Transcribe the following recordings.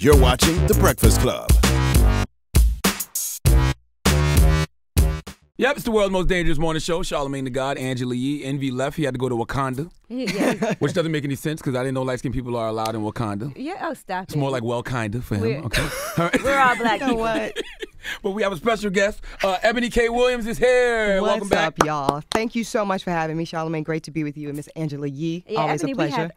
You're watching The Breakfast Club. Yep, it's the world's most dangerous morning show. Charlamagne the God, Angela Yee. Envy left. He had to go to Wakanda, which doesn't make any sense because I didn't know light-skinned people are allowed in Wakanda. Yeah, stop It's more like well-kinda for him. Okay. We're all black people. What? But we have a special guest. Eboni K. Williams is here. Welcome back. What's up, y'all? Thank you so much for having me, Charlamagne. Great to be with you and Miss Angela Yee. Yeah, Always Eboni, a pleasure. we have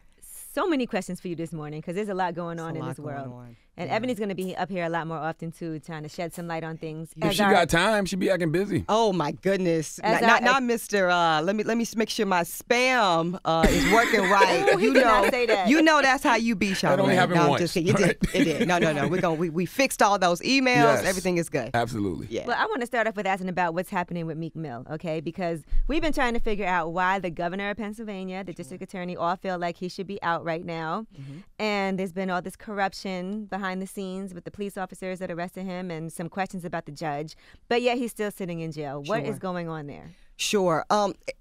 so many questions for you this morning because there's a lot going on in this world. And Ebony's going to be up here a lot more often, too, trying to shed some light on things. If she got time, she'd be acting busy. Oh, my goodness. Not Mr. Let me make sure my spam is working right. Ooh, he did not say that. You know that's how you be, Charlamagne. That only happened once. It did. No. We fixed all those emails. Yes. Everything is good. Absolutely. Yeah. Well, I want to start off with asking about what's happening with Meek Mill, okay? Because we've been trying to figure out why the governor of Pennsylvania, the district attorney, all feel like he should be out right now. Mm-hmm. And there's been all this corruption behind the scenes with the police officers that arrested him and some questions about the judge. But yet he's still sitting in jail. What is going on there? Sure.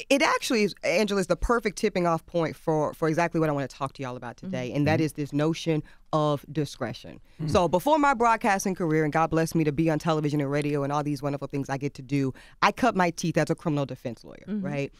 It actually is, Angela, is the perfect tipping off point for exactly what I want to talk to y'all about today, and that is this notion of discretion. So before my broadcasting career, and God bless me to be on television and radio and all these wonderful things I get to do, I cut my teeth as a criminal defense lawyer, right?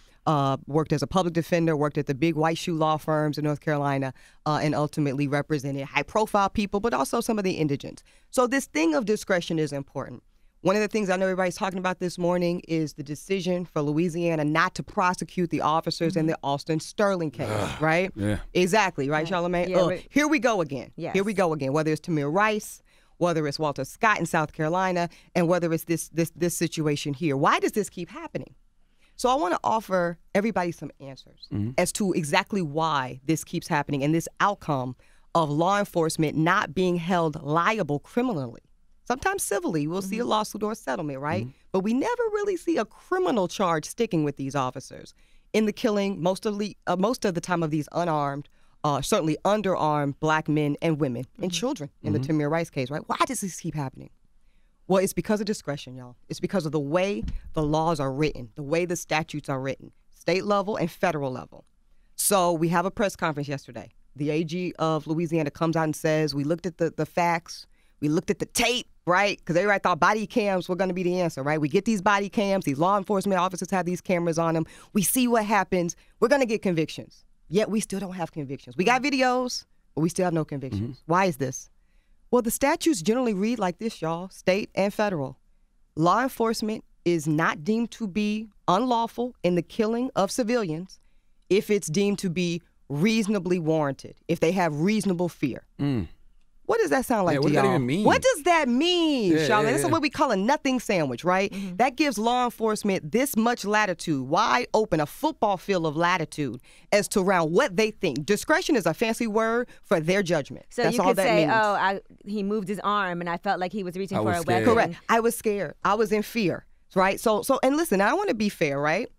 Worked as a public defender, worked at the big white shoe law firms in North Carolina, and ultimately represented high-profile people, but also some of the indigents. So this thing of discretion is important. One of the things I know everybody's talking about this morning is the decision for Louisiana not to prosecute the officers in the Austin Sterling case, right? Yeah. Exactly, right, Charlamagne? Yeah, here we go again. Yes. Here we go again. Whether it's Tamir Rice, whether it's Walter Scott in South Carolina, and whether it's this situation here. Why does this keep happening? So I want to offer everybody some answers as to exactly why this keeps happening and this outcome of law enforcement not being held liable criminally. Sometimes civilly, we'll see a lawsuit or a settlement, right? But we never really see a criminal charge sticking with these officers in the killing most of the time of these unarmed, certainly underarmed black men and women and children in the Tamir Rice case, right? Why does this keep happening? Well, it's because of discretion, y'all. It's because of the way the laws are written, the way the statutes are written, state level and federal level. So we have a press conference yesterday. The AG of Louisiana comes out and says, we looked at the facts, we looked at the tape, right? Because everybody thought body cams were going to be the answer, right? We get these body cams. These law enforcement officers have these cameras on them. We see what happens. We're going to get convictions. Yet we still don't have convictions. We got videos, but we still have no convictions. Why is this? Well, the statutes generally read like this, y'all, state and federal. Law enforcement is not deemed to be unlawful in the killing of civilians if it's deemed to be reasonably warranted, if they have reasonable fear. What does that sound like to what y'all? does that even mean? What does that mean, Charlamagne? This is yeah. what we call a nothing sandwich, right? That gives law enforcement this much latitude, wide open, a football field of latitude as to around what they think. Discretion is a fancy word for their judgment. So That's you all could that say, means. he moved his arm and I felt like he was reaching I for was a scared. weapon. Correct. I was scared. I was in fear, right? So, and listen, I want to be fair, right?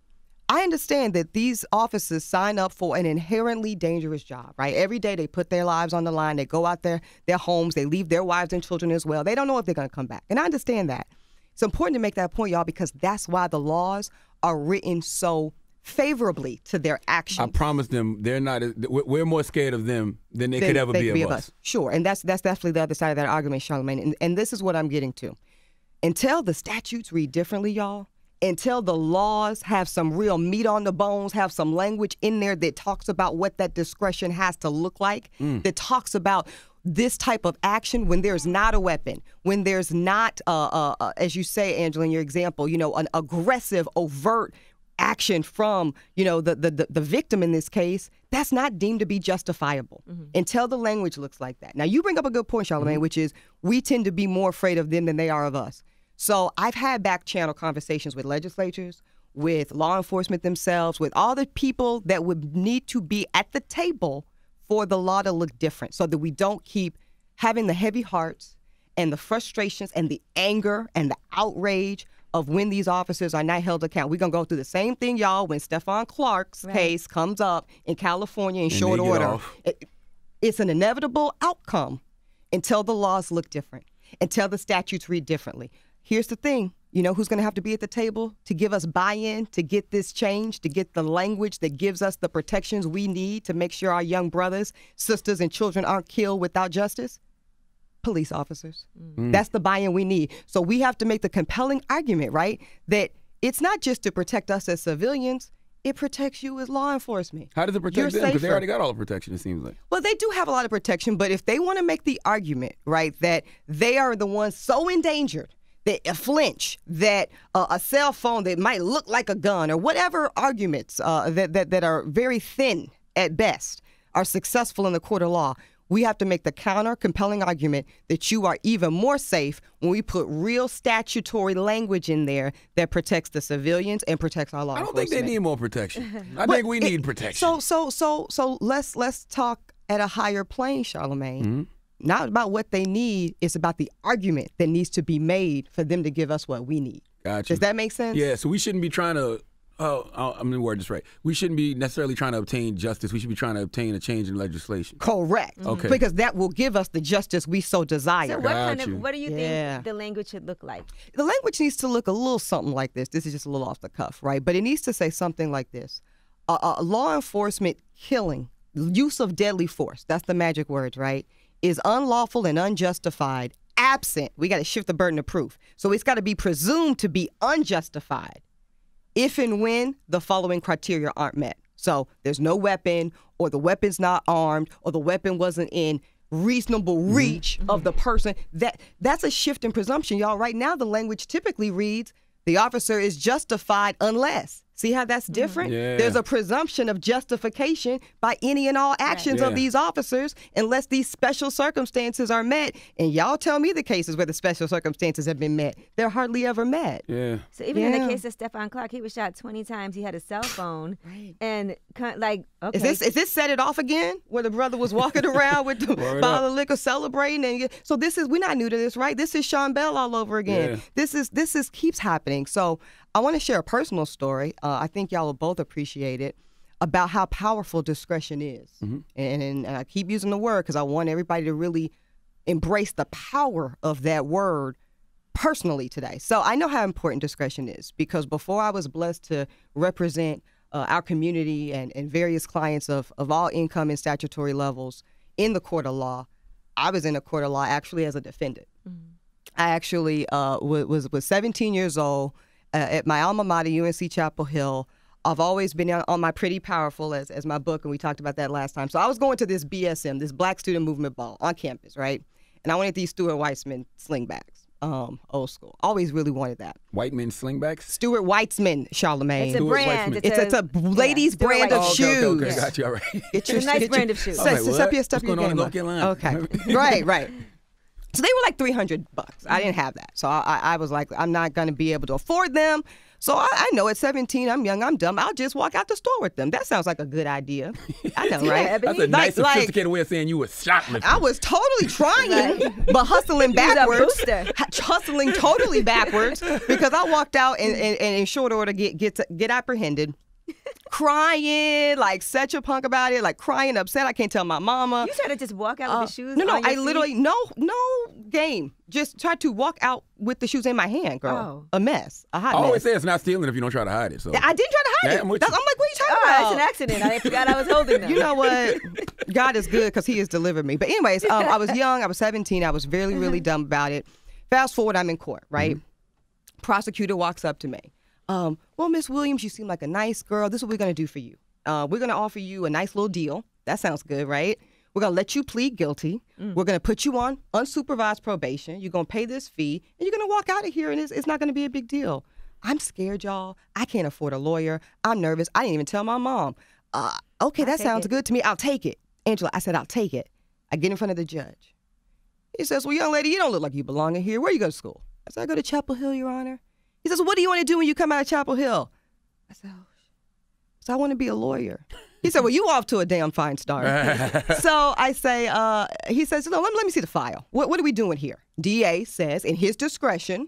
I understand that these officers sign up for an inherently dangerous job, right? Every day they put their lives on the line. They go out their homes. They leave their wives and children as well. They don't know if they're going to come back. And I understand that. It's important to make that point, y'all, because that's why the laws are written so favorably to their actions. I promise them they're not. We're more scared of them than they could ever be of us. Sure, and that's definitely the other side of that argument, Charlamagne. And this is what I'm getting to. Until the statutes read differently, y'all, until the laws have some real meat on the bones, have some language in there that talks about what that discretion has to look like, that talks about this type of action when there's not a weapon, when there's not, as you say, Angela, in your example, an aggressive, overt action from, the victim in this case, that's not deemed to be justifiable until the language looks like that. Now, you bring up a good point, Charlamagne, which is we tend to be more afraid of them than they are of us. So I've had back channel conversations with legislatures, with law enforcement themselves, with all the people that would need to be at the table for the law to look different so that we don't keep having the heavy hearts and the frustrations and the anger and the outrage of when these officers are not held accountable. We're going to go through the same thing, y'all, when Stephon Clark's case comes up in California in short order. It's an inevitable outcome until the laws look different, until the statutes read differently. Here's the thing. You know who's going to have to be at the table to give us buy-in, to get this change, to get the language that gives us the protections we need to make sure our young brothers, sisters, and children aren't killed without justice? Police officers. That's the buy-in we need. So we have to make the compelling argument, right, that it's not just to protect us as civilians, it protects you as law enforcement. How does it protect them? Because they already got all the protection, it seems like. Well, they do have a lot of protection, but if they want to make the argument, right, that they are the ones so endangered, that a flinch, that a cell phone that might look like a gun, or whatever arguments that are very thin at best are successful in the court of law, we have to make the counter compelling argument that you are even more safe when we put real statutory language in there that protects the civilians and protects our law enforcement. I don't think they need more protection. I think we need protection. So let's talk at a higher plane, Charlamagne. Not about what they need, it's about the argument that needs to be made for them to give us what we need. Gotcha. Does that make sense? Yeah, so we shouldn't be trying to, I'm going to word this right. We shouldn't be necessarily trying to obtain justice. We should be trying to obtain a change in legislation. Correct. Okay. Because that will give us the justice we so desire. So what do you think the language should look like? The language needs to look a little something like this. This is just a little off the cuff, right? But it needs to say something like this. Law enforcement killing, use of deadly force, that's the magic words, right, is unlawful and unjustified, absent, we got to shift the burden of proof. So it's got to be presumed to be unjustified if and when the following criteria aren't met. So there's no weapon, or the weapon's not armed, or the weapon wasn't in reasonable reach of the person. That's a shift in presumption, y'all. Right now, the language typically reads, the officer is justified unless. See how that's different? Yeah. There's a presumption of justification by any and all actions of these officers unless these special circumstances are met. And y'all tell me the cases where the special circumstances have been met. They're hardly ever met. Yeah. So even in the case of Stephon Clark, he was shot 20 times. He had a cell phone. Right. And okay. Is this set it off again? Where the brother was walking around with the bottle of liquor celebrating? And so we're not new to this, right? This is Sean Bell all over again. Yeah. This is keeps happening. So I want to share a personal story. I think y'all will both appreciate it, about how powerful discretion is. And I keep using the word because I want everybody to really embrace the power of that word personally today. So I know how important discretion is, because before I was blessed to represent our community and various clients of all income and statutory levels in the court of law, I was in a court of law actually as a defendant. I actually was 17 years old. At my alma mater, UNC Chapel Hill. I've always been on my Pretty Powerful as my book, and we talked about that last time. So I was going to this BSM, this Black Student Movement ball on campus, right? And I wanted these Stuart Weitzman slingbacks, old school. Always really wanted that. White men slingbacks? Stuart Weitzman, Charlamagne. It's a brand. It's a ladies' brand of shoes. Okay, got you, all right. It's a nice brand of shoes. Step your game up. Okay, right. So they were like $300. I didn't have that. So I was like, I'm not going to be able to afford them. So I know at 17, I'm young, I'm dumb. I'll just walk out the store with them. That sounds like a good idea. I know, right? That's a nice, sophisticated way of saying you were shoplifting. I was totally trying, but hustling backwards. Hustling totally backwards, because I walked out and in short order get apprehended. Crying, like such a punk about it, like crying, upset. I can't tell my mama. You tried to just walk out with the shoes? No, on your I literally, no game. Just tried to walk out with the shoes in my hand, girl. Oh. A mess. A hot mess. I always say it's not stealing if you don't try to hide it. So I didn't try to hide it. I'm like, what are you talking about? It's an accident. I forgot I was holding them. You know what? God is good because he has delivered me. But anyways, I was young. I was 17. I was really, really dumb about it. Fast forward, I'm in court, right? Prosecutor walks up to me. Well, Miss Williams, you seem like a nice girl. This is what we're going to do for you. We're going to offer you a nice little deal. That sounds good, right? We're going to let you plead guilty. We're going to put you on unsupervised probation. You're going to pay this fee, and you're going to walk out of here, and it's not going to be a big deal. I'm scared, y'all. I can't afford a lawyer. I'm nervous. I didn't even tell my mom. Okay, that sounds good to me. I'll take it. Angela, I said, I'll take it. I get in front of the judge. He says, well, young lady, you don't look like you belong in here. Where you go to school? I said, I go to Chapel Hill, Your Honor. He says, well, what do you want to do when you come out of Chapel Hill? I said, so I want to be a lawyer. He said, well, you off to a damn fine start. So I say, he says, no, let me see the file. What are we doing here? DA says, in his discretion,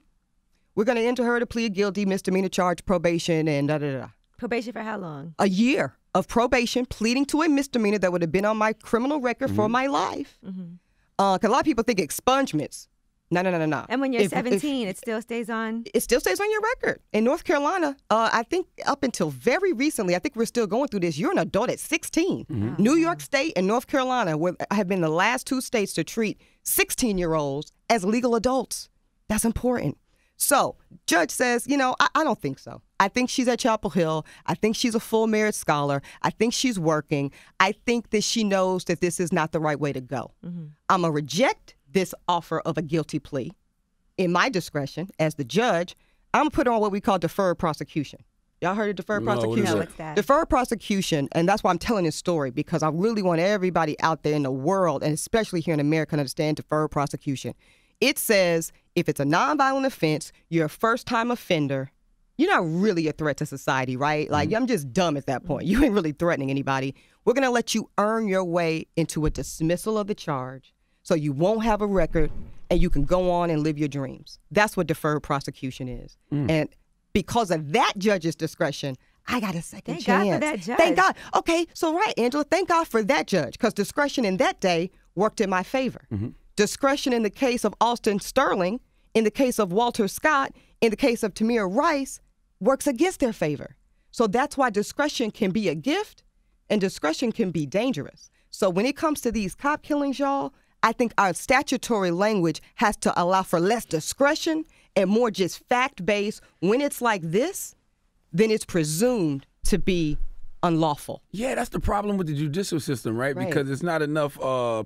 we're going to enter her to plead guilty, misdemeanor charge, probation, and da-da-da. Probation for how long? A year of probation, pleading to a misdemeanor that would have been on my criminal record for my life. Because a lot of people think expungements No. And when you're 17, it still stays on? It still stays on your record. In North Carolina, I think up until very recently, I think we're still going through this, you're an adult at 16. Mm-hmm. New York State and North Carolina have been the last 2 states to treat 16-year-olds as legal adults. That's important. So, judge says, I don't think so. I think she's at Chapel Hill. I think she's a full merit scholar. I think she's working. I think that she knows that this is not the right way to go. Mm-hmm. I'm going to reject this offer of a guilty plea. In my discretion, as the judge, I'm going to put her on what we call deferred prosecution. Y'all heard of deferred prosecution? No, what's that? Deferred prosecution, and that's why I'm telling this story, because I really want everybody out there in the world, and especially here in America, to understand deferred prosecution. It says if it's a nonviolent offense, you're a first-time offender, you're not really a threat to society, right? Like, I'm just dumb at that point. You ain't really threatening anybody. We're going to let you earn your way into a dismissal of the charge so you won't have a record and you can go on and live your dreams. That's what deferred prosecution is. And because of that judge's discretion, I got a second chance. Thank God for that judge. Thank God. Okay, so right, Angela, thank God for that judge, because discretion in that day worked in my favor. Mm-hmm. Discretion in the case of Alston Sterling, in the case of Walter Scott, in the case of Tamir Rice, works against their favor. So that's why discretion can be a gift and discretion can be dangerous. So when it comes to these cop killings, y'all, I think our statutory language has to allow for less discretion and more just fact-based. When it's like this, then it's presumed to be unlawful. Yeah, that's the problem with the judicial system, right? Because it's not enough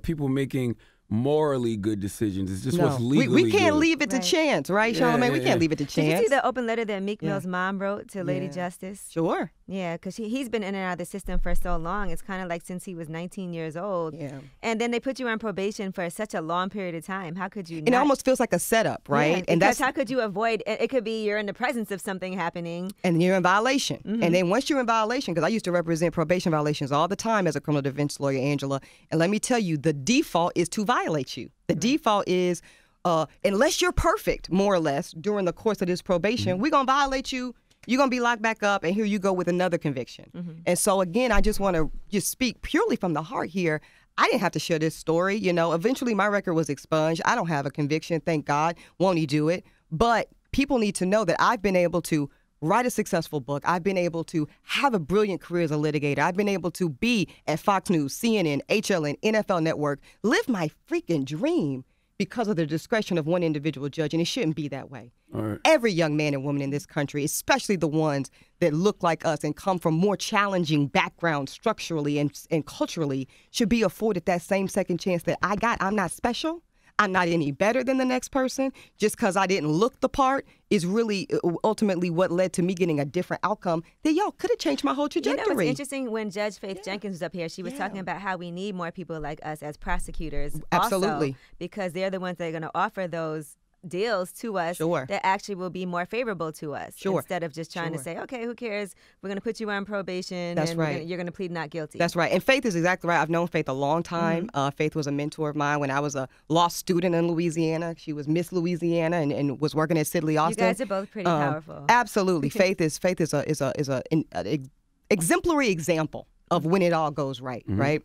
people making morally good decisions. It's just what's legally we can't good. leave it to chance, right, Charlamagne? We can't leave it to chance. Did you see the open letter that Meek Mill's mom wrote to Lady Justice? Sure. Yeah, because he's been in and out of the system for so long. It's kind of like since he was 19 years old. Yeah. And then they put you on probation for such a long period of time. How could you not? And it almost feels like a setup, right? Yeah, and how could you avoid it? It could be you're in the presence of something happening. And you're in violation. Mm-hmm. And then once you're in violation, because I used to represent probation violations all the time as a criminal defense lawyer, Angela, and let me tell you, the default is to violate you. The default is, unless you're perfect, more or less, during the course of this probation, we're going to violate you. You're going to be locked back up, and here you go with another conviction. Mm-hmm. And so, again, I just want to just speak purely from the heart here. I didn't have to share this story. Eventually my record was expunged. I don't have a conviction, thank God. Won't he do it? But people need to know that I've been able to write a successful book. I've been able to have a brilliant career as a litigator. I've been able to be at Fox News, CNN, HLN, NFL Network, live my freaking dream because of the discretion of one individual judge, and it shouldn't be that way. Right. Every young man and woman in this country, especially the ones that look like us and come from more challenging backgrounds structurally and culturally, should be afforded that same second chance that I got. I'm not special. I'm not any better than the next person. Just because I didn't look the part is really ultimately what led to me getting a different outcome that, y'all, could have changed my whole trajectory. It's interesting when Judge Faith Jenkins was up here, she was talking about how we need more people like us as prosecutors. Absolutely. Also, because they're the ones that are going to offer those deals to us that actually will be more favorable to us instead of just trying to say, okay, who cares? We're going to put you on probation. That's and right. You're going to plead not guilty. That's right. And Faith is exactly right. I've known Faith a long time. Faith was a mentor of mine when I was a law student in Louisiana. She was Miss Louisiana and was working at Sidley Austin. You guys are both pretty powerful. Absolutely. Faith is an exemplary example of when it all goes right, right?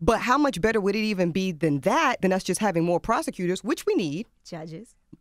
But how much better would it even be than us just having more prosecutors, which we need.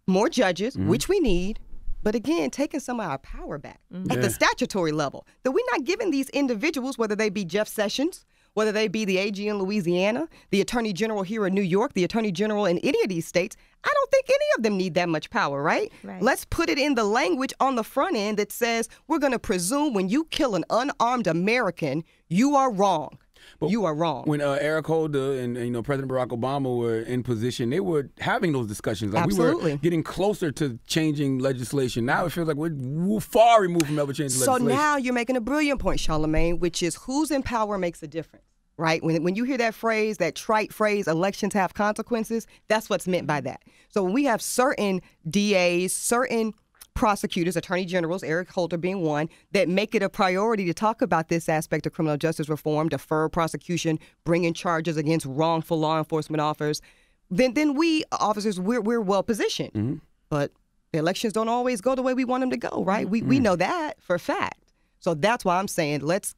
More judges, which we need. But again, taking some of our power back at the statutory level. That we're not giving these individuals, whether they be Jeff Sessions, whether they be the AG in Louisiana, the Attorney General here in New York, the Attorney General in any of these states, I don't think any of them need that much power, right? Let's put it in the language on the front end that says we're going to presume when you kill an unarmed American, you are wrong. But you are wrong. When Eric Holder and President Barack Obama were in position, they were having those discussions. Like Absolutely. We were getting closer to changing legislation. Now it feels like we're far removed from ever changing legislation. So now you're making a brilliant point, Charlamagne, which is who's in power makes a difference, right? When you hear that phrase, that trite phrase, elections have consequences, that's what's meant by that. So when we have certain DAs, certain prosecutors, attorney generals, Eric Holder being one, that make it a priority to talk about this aspect of criminal justice reform, deferred prosecution, bringing charges against wrongful law enforcement officers, then we officers, we're well positioned. But the elections don't always go the way we want them to go, right? We know that for a fact. So that's why I'm saying let's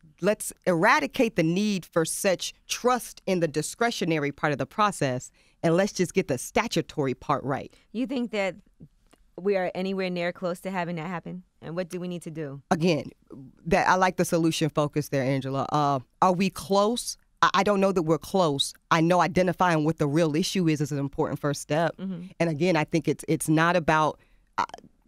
eradicate the need for such trust in the discretionary part of the process and let's just get the statutory part right. You think that we are anywhere near close to having that happen? And what do we need to do? Again, that I like the solution focus there, Angela. Are we close? I don't know that we're close. I know identifying what the real issue is an important first step. And again, I think it's not about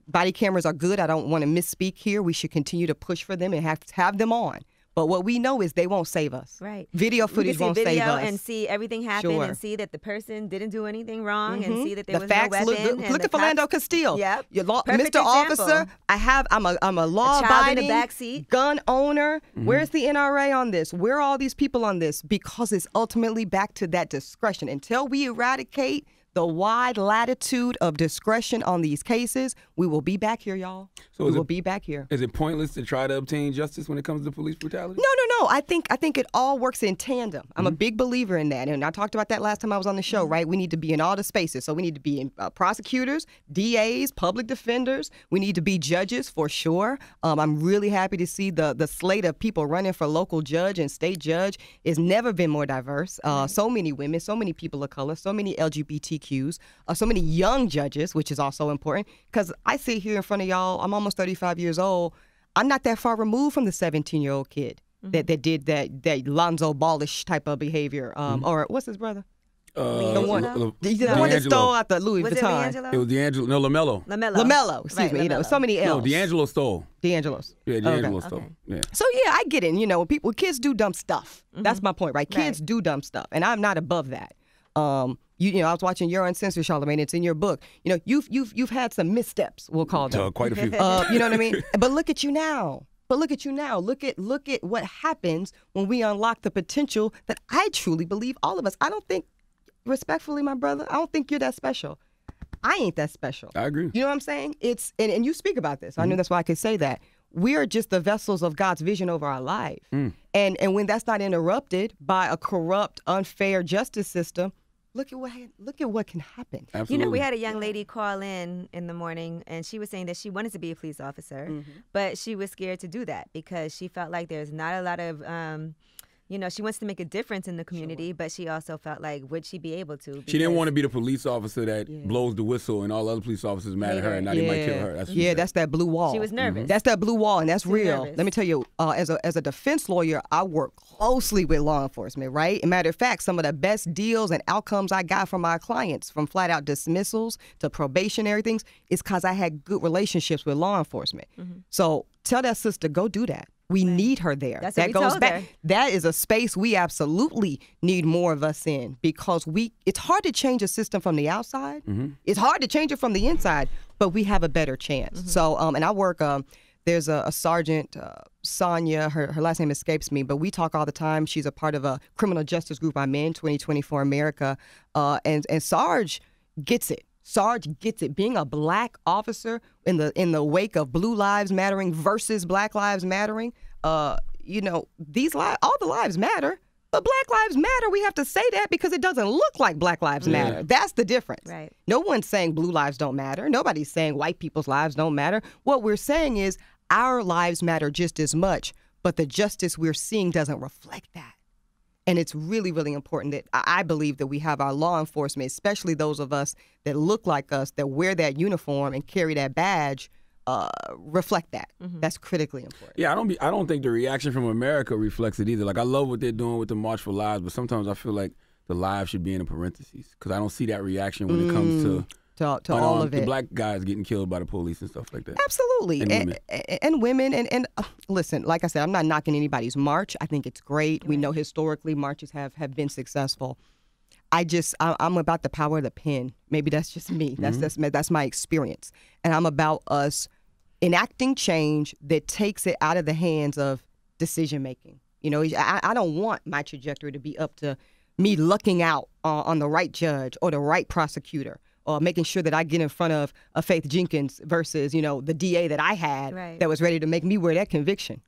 body cameras are good. I don't want to misspeak here. We should continue to push for them and have them on. But what we know is they won't save us. Right. Video footage won't save us. Video and see everything happen Sure. and see that the person didn't do anything wrong and see that there The was facts no weapon. look and at the Philando cops- Castile. Yep. Mr. Perfect Officer, example. I'm a law child in the abiding backseat. gun owner. Where's the NRA on this? Where are all these people on this? Because it's ultimately back to that discretion. Until we eradicate the wide latitude of discretion on these cases, we will be back here, y'all. So we will be back here. Is it pointless to try to obtain justice when it comes to police brutality? No. I think it all works in tandem. I'm a big believer in that. And I talked about that last time I was on the show, right? We need to be in all the spaces. So we need to be in prosecutors, DAs, public defenders. We need to be judges for sure. I'm really happy to see the slate of people running for local judge and state judge has never been more diverse. So many women, so many people of color, so many LGBTQs, so many young judges, which is also important. Because I sit here in front of y'all, I'm almost 35 years old. I'm not that far removed from the 17-year-old kid that did that Lonzo Ballish type of behavior. Or what's his brother? The one that stole out the Louis Was Vuitton. it D'Angelo? It was D'Angelo. No, LaMelo. LaMelo, excuse me. LaMelo. Somebody else. No, D'Angelo stole. D'Angelo's. Yeah, D'Angelo Okay. stole. Yeah. So yeah, I get it. When kids do dumb stuff. That's my point, right? Kids do dumb stuff, and I'm not above that. I was watching Your Uncensored, Charlamagne. It's in your book. You've had some missteps. We'll call them. Quite a few. You know what I mean? But look at you now. Look at what happens when we unlock the potential that I truly believe all of us. I don't think, respectfully, my brother, I don't think you're that special. I ain't that special. I agree. You know what I'm saying? And you speak about this. I know that's why I can say that. We are just the vessels of God's vision over our life. And when that's not interrupted by a corrupt, unfair justice system, look at what can happen. Absolutely. We had a young lady call in the morning, and she was saying that she wanted to be a police officer, but she was scared to do that because she felt like there's not a lot of, she wants to make a difference in the community, but she also felt like, would she be able to? She didn't want to be the police officer that blows the whistle and all other police officers mad at her and now they might kill her. That's what she said. That's that blue wall. She was nervous. That's that blue wall, and that's real. nervous. Let me tell you, as a defense lawyer, I work closely with law enforcement, right? As a matter of fact, some of the best deals and outcomes I got from my clients, from flat-out dismissals to probationary things, is because I had good relationships with law enforcement. So tell that sister, go do that. We need her there. That's that what we goes told back. her. That is a space we absolutely need more of us in because it's hard to change a system from the outside. It's hard to change it from the inside, but we have a better chance. So, and I work, there's a sergeant, Sonia, her last name escapes me, but we talk all the time. She's a part of a criminal justice group I'm in, 2024 America, and Sarge gets it. Sarge gets it. Being a black officer in the wake of Blue Lives Mattering versus Black Lives Mattering, all the lives matter, but Black Lives Matter. We have to say that because it doesn't look like Black Lives Matter. That's the difference. Right. No one's saying blue lives don't matter. Nobody's saying white people's lives don't matter. What we're saying is our lives matter just as much, but the justice we're seeing doesn't reflect that. And it's really, really important that I believe that we have our law enforcement, especially those of us that look like us, that wear that uniform and carry that badge, reflect that. That's critically important. Yeah, I don't think the reaction from America reflects it either. Like, I love what they're doing with the March for Lives, but sometimes I feel like the lives should be in the parentheses because I don't see that reaction when it comes to all of it. The black guys getting killed by the police and stuff like that. Absolutely. And women. And listen, like I said, I'm not knocking anybody's march. I think it's great. We know historically marches have been successful. I'm about the power of the pen. Maybe that's just me. That's my experience. And I'm about us enacting change that takes it out of the hands of decision making. I don't want my trajectory to be up to me looking out on the right judge or the right prosecutor or making sure that I get in front of a Faith Jenkins versus, the DA that I had that was ready to make me wear that conviction.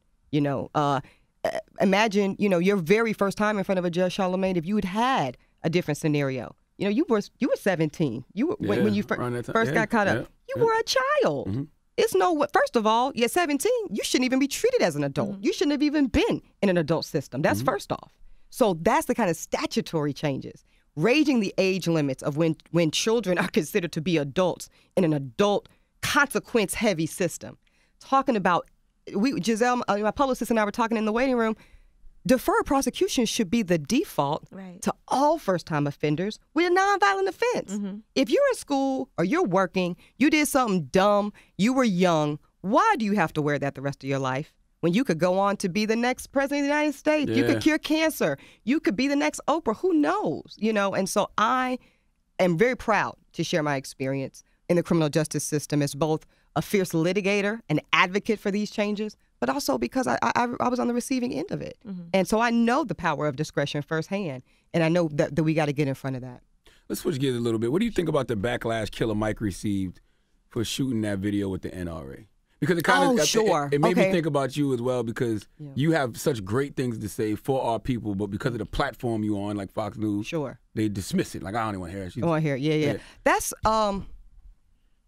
Imagine, your very first time in front of a judge, Charlamagne, if you had a different scenario. You were 17. When you first got caught up. You were a child. It's first of all, you're 17. You shouldn't even be treated as an adult. You shouldn't have even been in an adult system. That's first off. So that's the kind of statutory changes raising the age limits of when children are considered to be adults in an adult consequence-heavy system. Talking about, Giselle, my publicist and I were talking in the waiting room, deferred prosecution should be the default to all first-time offenders with a nonviolent offense. If you're in school or you're working, you did something dumb, you were young, why do you have to wear that the rest of your life? When you could go on to be the next president of the United States, you could cure cancer, you could be the next Oprah, who knows, you know? And so I am very proud to share my experience in the criminal justice system as both a fierce litigator, an advocate for these changes, but also because I was on the receiving end of it. And so I know the power of discretion firsthand, and I know that we got to get in front of that. Let's switch gears a little bit. What do you think about the backlash Killer Mike received for shooting that video with the NRA? Because it kind of it made me think about you as well, because you have such great things to say for our people, but because of the platform you on, like Fox News, they dismiss it. Like, I don't even want to hear it. I want to hear it. Yeah. That's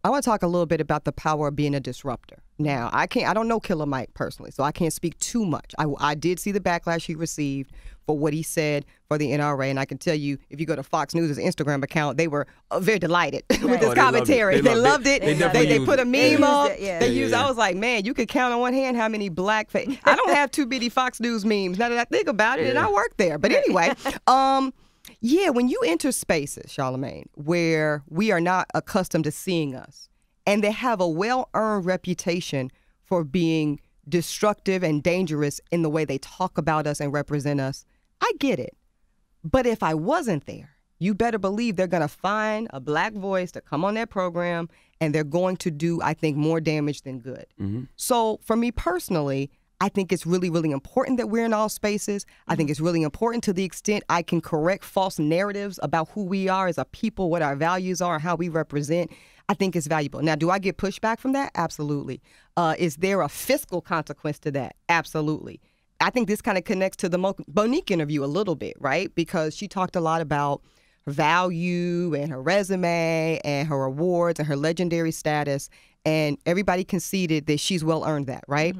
I want to talk a little bit about the power of being a disruptor. Now, I don't know Killer Mike personally, so I can't speak too much. I did see the backlash he received for what he said for the NRA, and I can tell you, if you go to Fox News' Instagram account, they were very delighted with his commentary. They loved it. They put a meme up. They used. I was like, man, you could count on one hand how many blackface. I don't have too many Fox News memes now that I think about it, and I work there. But anyway, when you enter spaces, Charlamagne, where we are not accustomed to seeing us, and they have a well-earned reputation for being destructive and dangerous in the way they talk about us and represent us, I get it. But if I wasn't there, you better believe they're going to find a black voice to come on that program, and they're going to do, I think, more damage than good. So for me personally, I think it's really, really important that we're in all spaces. I think it's really important to the extent I can correct false narratives about who we are as a people, what our values are, and how we represent. I think it's valuable. Now, do I get pushback from that? Absolutely. Is there a fiscal consequence to that? Absolutely. I think this kind of connects to the Monique interview a little bit, right? Because she talked a lot about her value and her resume and her awards and her legendary status, and everybody conceded that she's well earned that, right?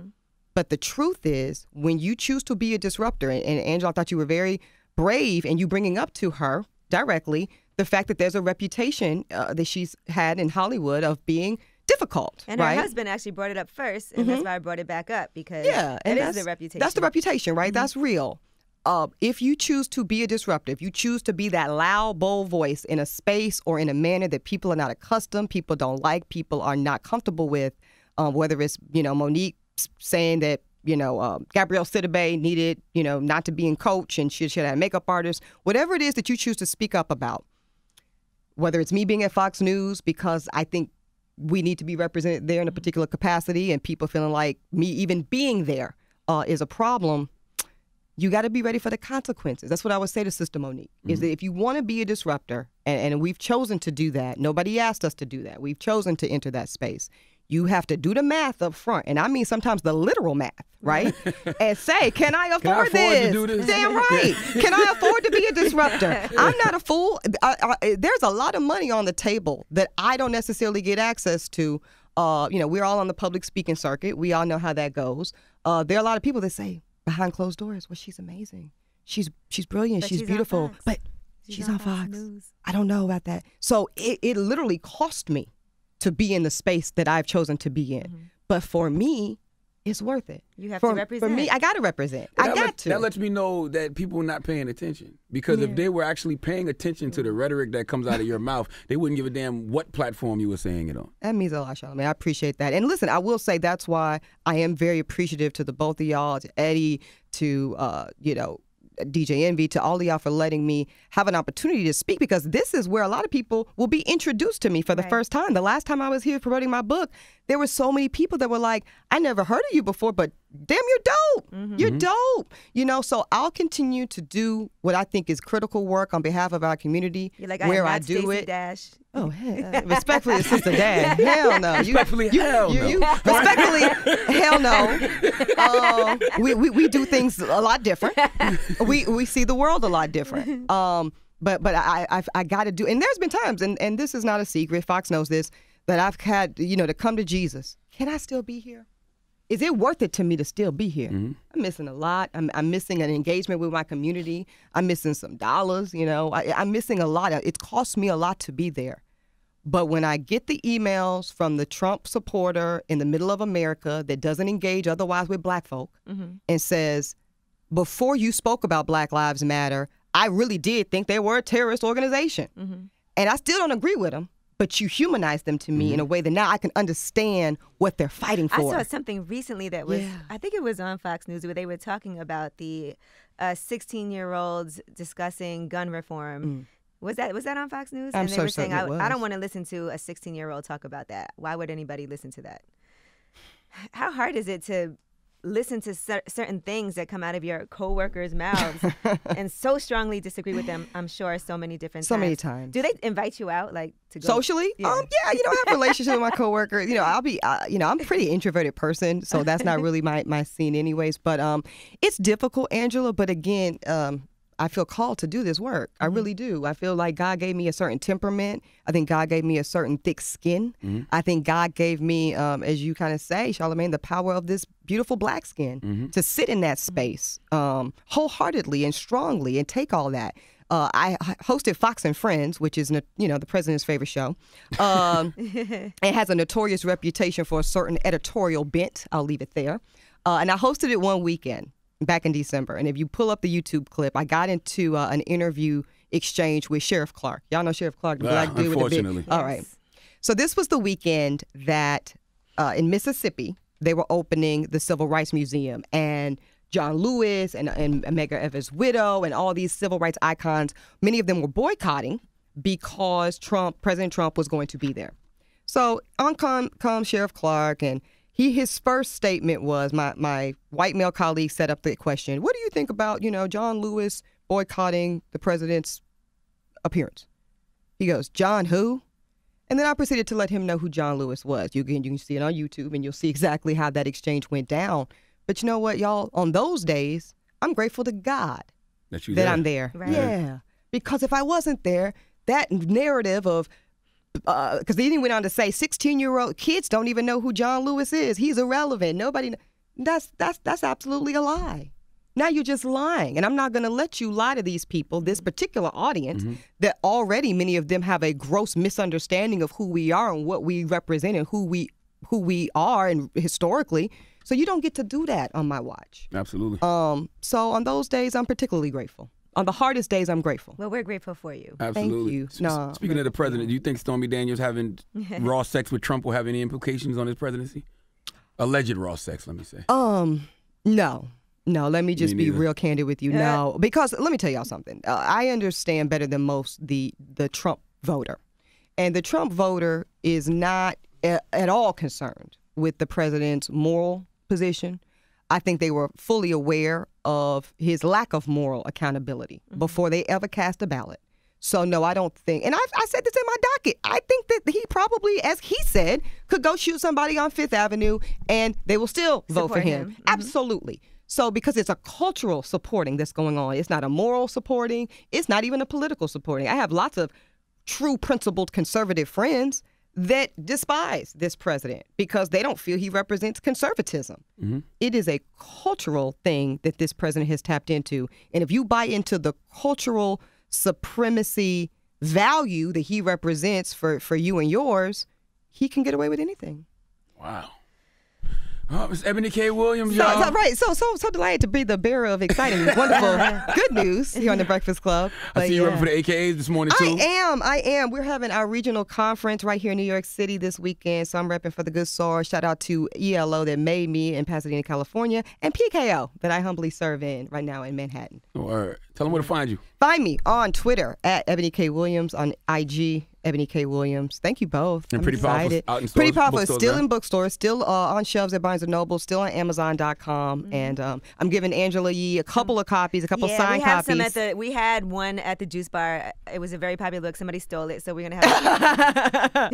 But the truth is, when you choose to be a disruptor, and Angela, I thought you were very brave in you bringing up to her directly the fact that there's a reputation that she's had in Hollywood of being difficult. And her husband actually brought it up first, and that's why I brought it back up, because it is the reputation. That's the reputation, right? That's real. If you choose to be a disruptor, if you choose to be that loud, bold voice in a space or in a manner that people are not accustomed, people don't like, people are not comfortable with, whether it's, Monique saying that, Gabrielle Sidibe needed, not to be in coach and she should have a makeup artist, whatever it is that you choose to speak up about, whether it's me being at Fox News because I think we need to be represented there in a particular capacity and people feeling like me even being there is a problem, you got to be ready for the consequences. That's what I would say to Sister Monique, is that if you want to be a disruptor, and we've chosen to do that, nobody asked us to do that, we've chosen to enter that space, you have to do the math up front. And I mean sometimes the literal math, right? And say, can I afford this? To do this? Damn right. Can I afford to be a disruptor? I'm not a fool. There's a lot of money on the table that I don't necessarily get access to. We're all on the public speaking circuit. We all know how that goes. There are a lot of people that say, behind closed doors, well, she's amazing. She's brilliant. She's beautiful. But she's on Fox. News. I don't know about that. So it literally cost me to be in the space that I've chosen to be in. But for me, it's worth it. You have to represent. For me, I got to represent. I got to. That lets me know that people are not paying attention. Because if they were actually paying attention to the rhetoric that comes out of your mouth, they wouldn't give a damn what platform you were saying it on. That means a lot, Charlamagne. I appreciate that. And listen, I will say that's why I am very appreciative to the both of y'all, to Eddie, to, DJ Envy, to all of y'all for letting me have an opportunity to speak, because this is where a lot of people will be introduced to me for the first time. The last time I was here promoting my book, there were so many people that were like, I never heard of you before, but damn, you're dope. You're dope. So I'll continue to do what I think is critical work on behalf of our community, where I do Stacey it. Dash. Oh, hell, respectfully, Sister Dad. Hell no. Respectfully, hell no. Respectfully, hell no. We do things a lot different. We see the world a lot different. But I got to do, and there's been times, and this is not a secret, Fox knows this, that I've had, to come to Jesus. Can I still be here? is it worth it to me to still be here? I'm missing a lot. I'm missing an engagement with my community. I'm missing some dollars, you know. I'm missing a lot. It costs me a lot to be there. But when I get the emails from the Trump supporter in the middle of America that doesn't engage otherwise with black folk and says, before you spoke about Black Lives Matter, I really did think they were a terrorist organization. And I still don't agree with them. But you humanize them to me in a way that now I can understand what they're fighting for. I saw something recently that was, I think it was on Fox News, where they were talking about the 16-year-olds discussing gun reform. Was that on Fox News? I'm and they so were saying, certain it was. I don't want to listen to a 16-year-old talk about that. Why would anybody listen to that? How hard is it to listen to certain things that come out of your coworkers' mouths and so strongly disagree with them? I'm sure so many different times. Many times. Do they invite you out, like, to go socially? Yeah. Yeah, you know, I have a relationship with my coworkers. You know, I'm a pretty introverted person, so that's not really my scene, anyways. But it's difficult, Angela. But again, I feel called to do this work. I really do. I feel like God gave me a certain temperament. I think God gave me a certain thick skin. I think God gave me, as you kind of say, Charlamagne, the power of this beautiful black skin to sit in that space wholeheartedly and strongly and take all that. I hosted Fox and Friends, which is, the president's favorite show. It has a notorious reputation for a certain editorial bent. I'll leave it there. And I hosted it one weekend back in December. And if you pull up the YouTube clip, I got into an interview exchange with Sheriff Clark. Y'all know Sheriff Clark, the black dude with the big... Unfortunately. All right. So this was the weekend that in Mississippi, they were opening the Civil Rights Museum. And John Lewis and Medgar Evers' widow and all these civil rights icons, many of them were boycotting because President Trump was going to be there. So on comes Sheriff Clark, and his first statement was, my white male colleague set up the question, what do you think about, John Lewis boycotting the president's appearance? He goes, John who? And then I proceeded to let him know who John Lewis was. You can see it on YouTube, and you'll see exactly how that exchange went down. But you know what, y'all? On those days, I'm grateful to God that I'm there. Right. Yeah. Because if I wasn't there, that narrative of, because then he went on to say, 16-year-old kids don't even know who John Lewis is. He's irrelevant. Nobody. That's absolutely a lie. Now you're just lying. And I'm not going to let you lie to these people, this particular audience, that already many of them have a gross misunderstanding of who we are and what we represent and who we are and historically. So you don't get to do that on my watch. Absolutely. So on those days, I'm particularly grateful. On the hardest days, I'm grateful. Well, we're grateful for you. Absolutely. Thank you. No, Speaking of the president, do you think Stormy Daniels having raw sex with Trump will have any implications on his presidency? Alleged raw sex, let me say. No. Let me just be real candid with you. No, because let me tell y'all something. I understand better than most the Trump voter. And the Trump voter is not at all concerned with the president's moral position. I think they were fully aware of his lack of moral accountability before they ever cast a ballot. So, no, I don't think, and I said this in my docket, I think that he probably, as he said, could go shoot somebody on Fifth Avenue and they will still vote for him. Absolutely. So, because it's a cultural supporting that's going on. It's not a moral supporting. It's not even a political supporting. I have lots of true principled conservative friends that despise this president because they don't feel he represents conservatism. It is a cultural thing that this president has tapped into. And if you buy into the cultural supremacy value that he represents for you and yours, he can get away with anything. Wow. Oh, it's Eboni K. Williams, y'all. So delighted to be the bearer of exciting, wonderful, good news here on The Breakfast Club. I see you repping for the AKAs this morning, too. I am. We're having our regional conference right here in New York City this weekend, so I'm repping for the good source. Shout out to ELO that made me in Pasadena, California, and PKO that I humbly serve in right now in Manhattan. All right. Tell them where to find you. Find me on Twitter at Eboni K. Williams, on IG, Eboni K. Williams. Thank you both. And I'm Pretty excited. Powerful out in stores, Pretty Powerful is still now? in bookstores, still on shelves at Barnes & Noble, still on Amazon.com. And I'm giving Angela Yee a couple of copies, a couple signed copies. We had one at the juice bar. It was a very popular look. Somebody stole it, so we're going to have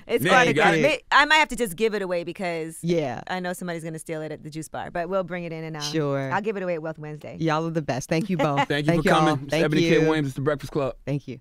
it's quite good. I might have to just give it away because I know somebody's going to steal it at the juice bar, but we'll bring it in and I'll give it away at Wealth Wednesday. Y'all are the best. Thank you both. Thank you for coming. Thank Eboni you. K. Williams, it's The Breakfast Club. Thank you.